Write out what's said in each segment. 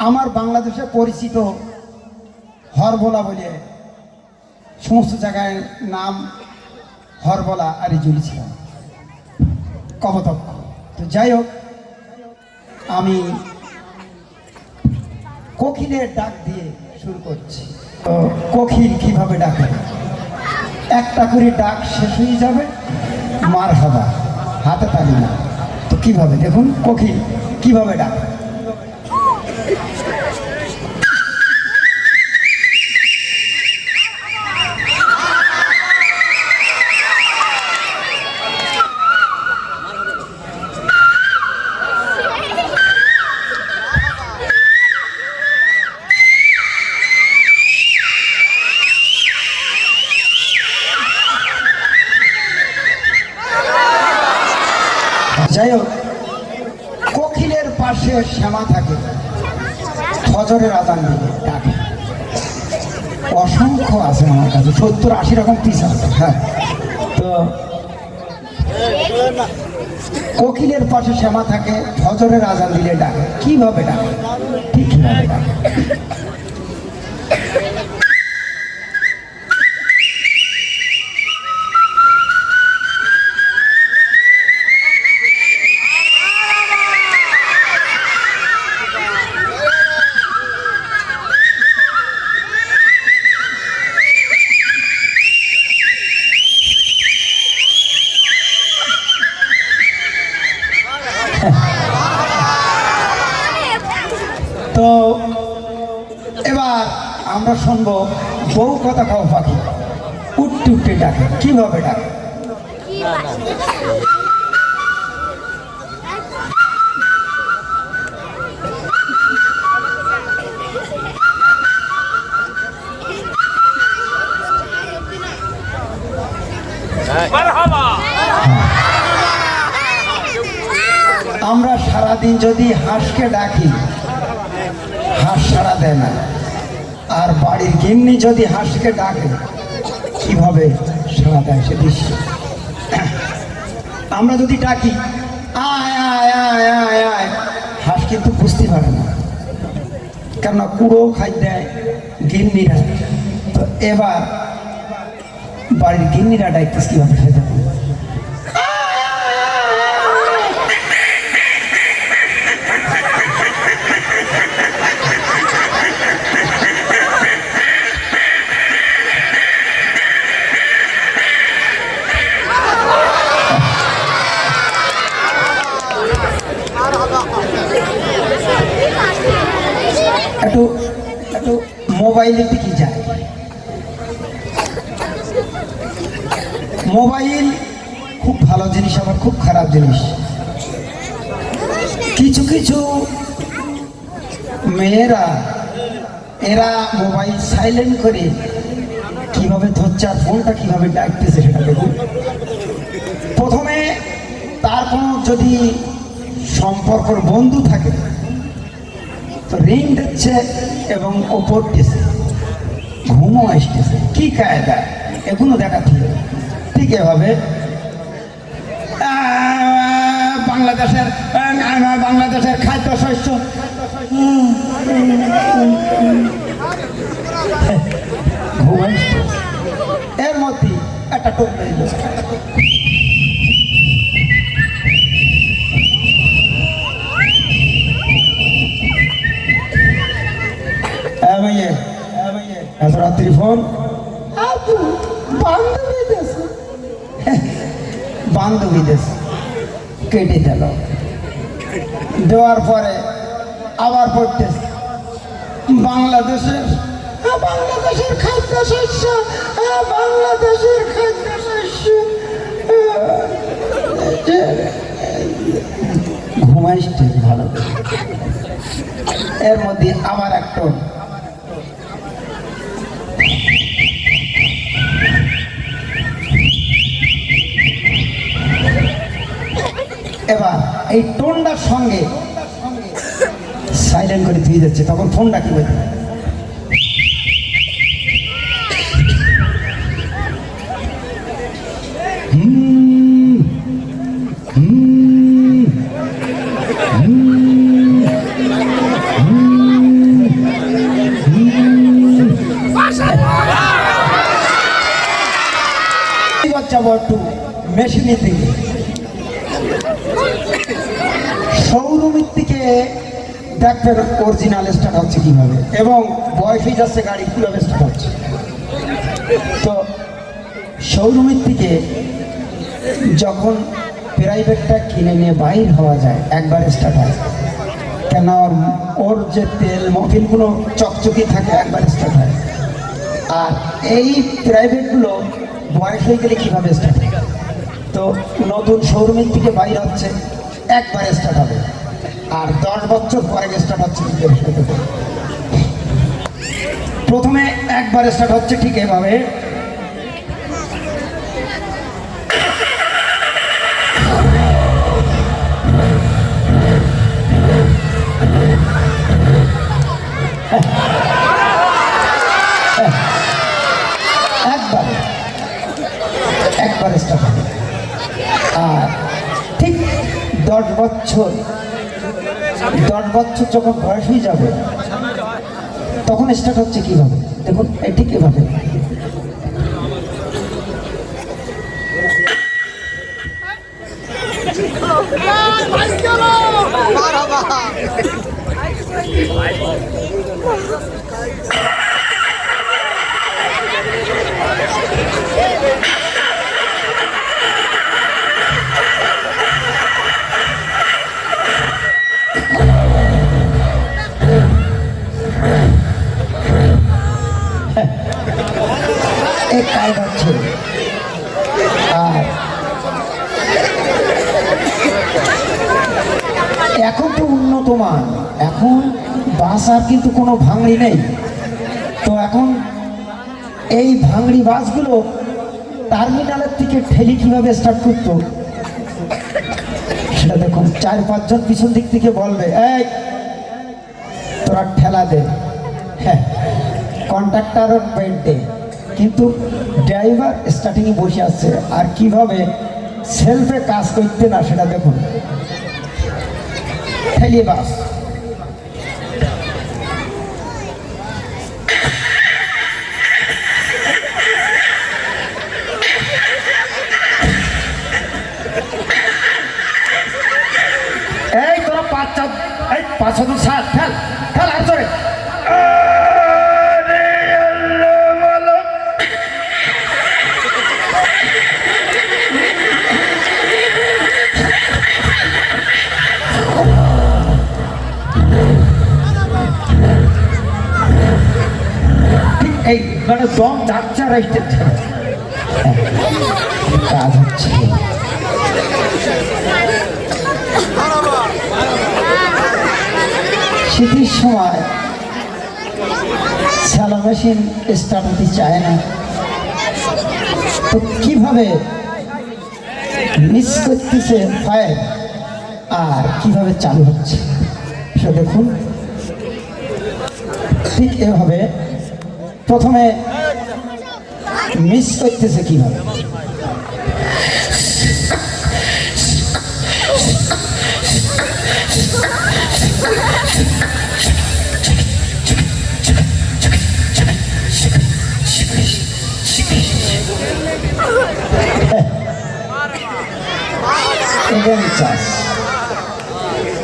আমার বাংলাদেশে পরিচিত হরবোলা বলে সমস্ত জায়গায় নাম হরবোলা আর ঝুলিছিলাম কবতক্ষ। তো যাই হোক, আমি কোকিলের ডাক দিয়ে শুরু করছি। তো কোকিল কিভাবে ডাকে? একটা করে ডাক শেষ হয়ে যাবে, মার হাবা, হাতে তালি না। তো কিভাবে দেখুন কোকিল কিভাবে ডাকে। যাই হোক, কোকিলের পাশে শ্যামা থাকে, ফজরের আজান দিয়ে ডাকে। অসংখ্য আছে আমার কাছে, 70-80 রকম পিস আছে। হ্যাঁ, তো কোকিলের পাশে শ্যামা থাকে, ফজরের আজান দিলে ডাকে। কিভাবে ডাকে? ঠিক কিভাবে ডাকে? তো এবার আমরা শুনবো বউ কথা কাউ পাখি উঠতে উঠতে ডাকে। কিভাবে ডাকে? আমরা সারাদিন যদি হাঁসকে ডাকি, হাঁস সাড়া দেয় না। আর বাড়ির গিন্নি যদি হাঁসকে ডাকে, কিভাবে সাড়া দেয় সে দৃশ্য। আমরা যদি ডাকি আয় আয় আয় আয় আয়, হাঁস কিন্তু বুঝতে পারে না, কেননা কুড়ো খাই দেয় গিন্নিরা। তো এবার বাড়ির গিন্নিরা ডাকতেছে কিভাবে খেতে পারে। একটু একটু মোবাইলের দিকে যায়। মোবাইল খুব ভালো জিনিস, আবার খুব খারাপ জিনিস। কিছু কিছু মেয়েরা এরা মোবাইল সাইলেন্ট করে কিভাবে ধরছে আর ফোনটা কিভাবে ডাকতেছে সেটা দেখুন। প্রথমে তার কোনো যদি সম্পর্কর বন্ধু থাকে তো রিং দিচ্ছে এবং ওপর দিচ্ছে, ঘুমও আসতেছে। কি কায়দা এগুলো দেখাচ্ছিল। ঠিক এভাবে বাংলাদেশের খাদ্য শস্য ঘুম আসছে। এর মধ্যে একটা টোপ দিল। এত রাত্রি ফোন বান্ধবী দেশ কেটে দিল। দেওয়ার পরে আবার পড়তেছে বাংলাদেশের খাদ্য শস্য, বাংলাদেশের খাদ্য শস্য। ঘুমাইছে ভালো। এর মধ্যে আবার একটা এবার এই টোনটার সঙ্গে সাইলেন্ট করে দিয়ে যাচ্ছে। তখন ফোনটা কি বলছে, যাবো একটু মেশিনের দিকে। শোরুমের দিকে দেখবেন অরিজিনাল স্টার্ট হচ্ছে কিভাবে, এবং বয়সে যাচ্ছে গাড়ি কিভাবে স্টার্ট হচ্ছে। তো শোরুমের থেকে যখন প্রাইভেটটা কিনে নিয়ে বাইর হওয়া যায় একবার স্টার্ট হয়, কেন ওর যে তেল মফিলগুলো চকচকি থাকে একবার স্টার্ট হয়। আর এই প্রাইভেটগুলো বয়স হয়ে গেলে কীভাবে স্টার্ট হয়? তো নতুন শোরুমের থেকে বাইর হচ্ছে একবার স্টার্ট হবে, আর 10 বছর পরে স্টার্ট হচ্ছে। প্রথমে একবার স্টার্ট হচ্ছে ঠিক এভাবে, একবার স্টার্ট হবে। আর ঠিক 10 বছর যখন বয়স হয়ে যাবে তখন স্টার্ট হচ্ছে কিভাবে? দেখুন ঠিক এভাবে। এক কাজ হচ্ছে। আর এখন তো উন্নত মান, এখন বাস আর কিন্তু কোনো ভাঙড়ি নেই। তো এখন এই ভাঙড়ি বাসগুলো টার্মিনালের থেকে ঠেলি কিভাবে স্টার্ট করতো সেটা দেখুন। 4-5 জন পিছন দিক থেকে বলবে, এই তোরা ঠেলা দে, হ্যাঁ কন্ট্রাক্টরের বেড দে, কিন্তু ড্রাইভার স্টার্টিংয়ে বসে আছে। আর কিভাবে সেলফে কাজ করতে না সেটা দেখুন। ঠেলি বাস, এই তোরা 5-6 7 ঠেল ঠেল আর জোরে। এই মানে দম যাচ্ছে আর আসতেছে, কাজ হচ্ছে। শীতের সময় স্যালো মেশিন স্টার্ট হতে চায় না, তো কিভাবে মিস করতেছে ফায়ার আর কিভাবে চালু হচ্ছে সেটা দেখুন। ঠিক এভাবে প্রথমে মিস করতেছে কিভাবে।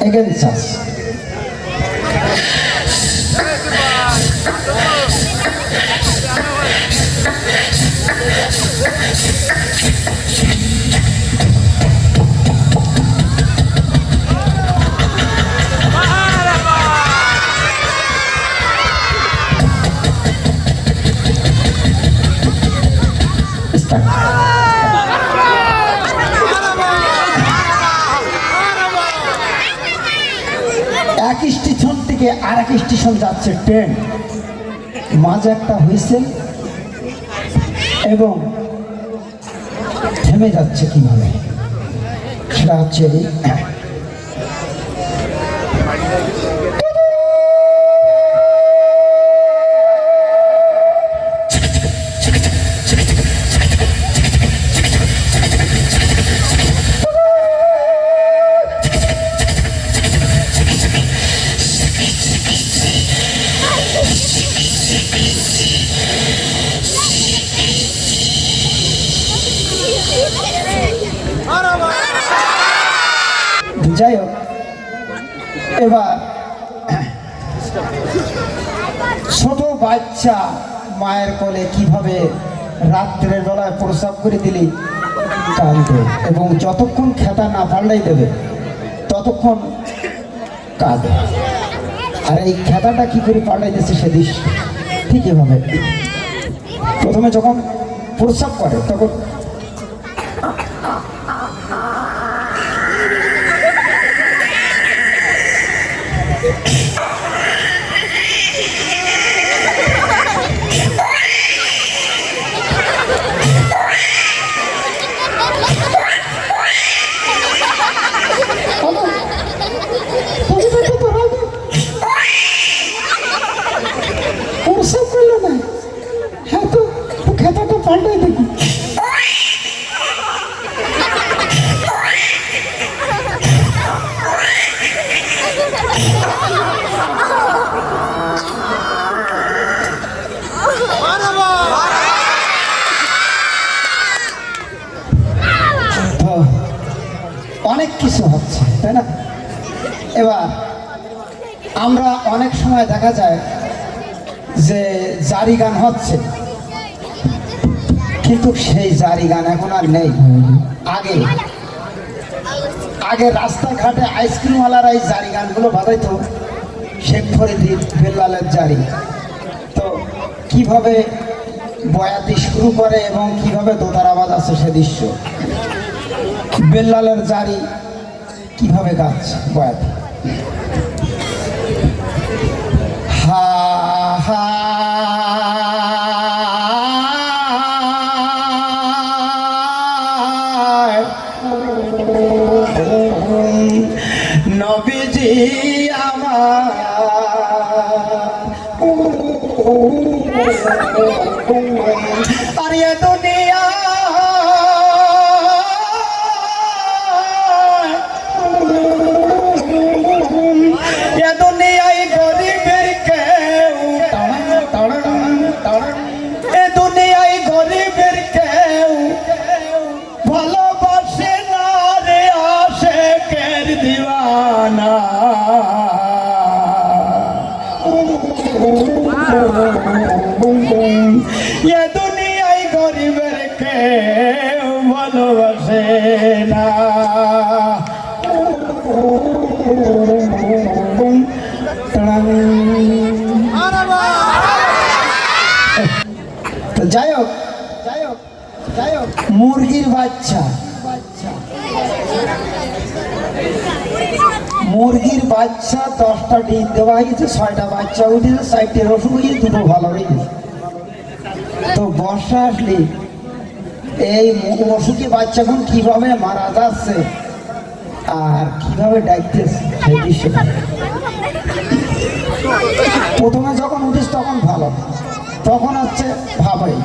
Again চাষ এক স্টেশন থেকে আর এক স্টেশন যাচ্ছে ট্রেন, মাঝে একটা হুইসেল এবং থেমে যাচ্ছে কিভাবে সেটা হচ্ছে এবার ছোট বাচ্চা মায়ের কোলে কিভাবে রাত্রের বেলায় প্রস্রাব করে দিলি কাঁদবে, এবং যতক্ষণ খেতা না পাল্টাই দেবে ততক্ষণ কাঁদে। আর এই খেতাটা কি করে পাল্টাই দিচ্ছে সে দৃশ্য ঠিক এভাবে। প্রথমে যখন প্রস্রাব করে তখন প্রস্রাব করলো না, হ্যাঁ তো খেতাটা পাল্টাই দেখি। অনেক কিছু হচ্ছে, তাই না? এবার আমরা অনেক সময় দেখা যায় যে জারি গান হচ্ছে, কিন্তু সেই জারি গান এখন আর নেই। আগে আগে রাস্তাঘাটে আইসক্রিমওয়ালারা এই জারি গানগুলো বাজাইতো, শেখ ফরিদির, বেল্লালের জারি। তো কিভাবে বয়াতি শুরু করে এবং কিভাবে দোতার আওয়াজ আছে সে দৃশ্য, বেল্লালের জারি কিভাবে গাচ্ছে বয়াতি। হা হা নবীজি আমার আর এ দুনিয়া দুনিয়ায় গরিবের কেউ, এ দুনিয়ায় গরিবের কেউ ভালোবাসে না রে আশেকের দিওয়ানা। এ দুনিয়ায় গরিবের কেউ ভালোবাসে না। যাই হোক মুরগির বাচ্চা, মুরগির বাচ্চা 10টা ডিম দেওয়া হয়েছে, 6টা বাচ্চা উঠেছে, 4টে রসুন হয়েছে, 2টো ভালো হয়ে গেছে। তো বর্ষা আসলে এই অসুখী বাচ্চাগুলো কিভাবে মারা যাচ্ছে আর কিভাবে ডাকতেছে সেই দৃশ্যটা। প্রথমে যখন উঠিস তখন ভালো, তখন হচ্ছে ভাবাই।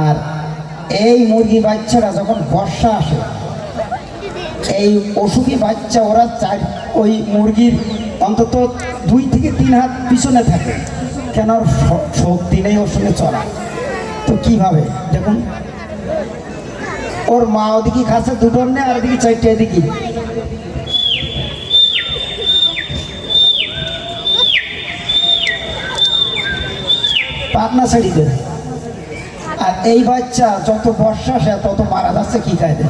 আর এই মুরগি বাচ্চারা যখন বর্ষা আসে, এই অসুখী বাচ্চা ওরা ওই মুরগির অন্তত 2 থেকে 3 হাত পিছনে থাকে, কেন শক্তি নেই ওর সঙ্গে চলা। তো কিভাবে দেখুন, ওর মা ওদিকে খাচ্ছে 2টো নেই, আর ওদিকে 4টে এদিকে। পাতনা ছেড়ি দেয়। আর এই বাচ্চা যত বর্ষা আসে তত মারা যাচ্ছে কি কায়দে।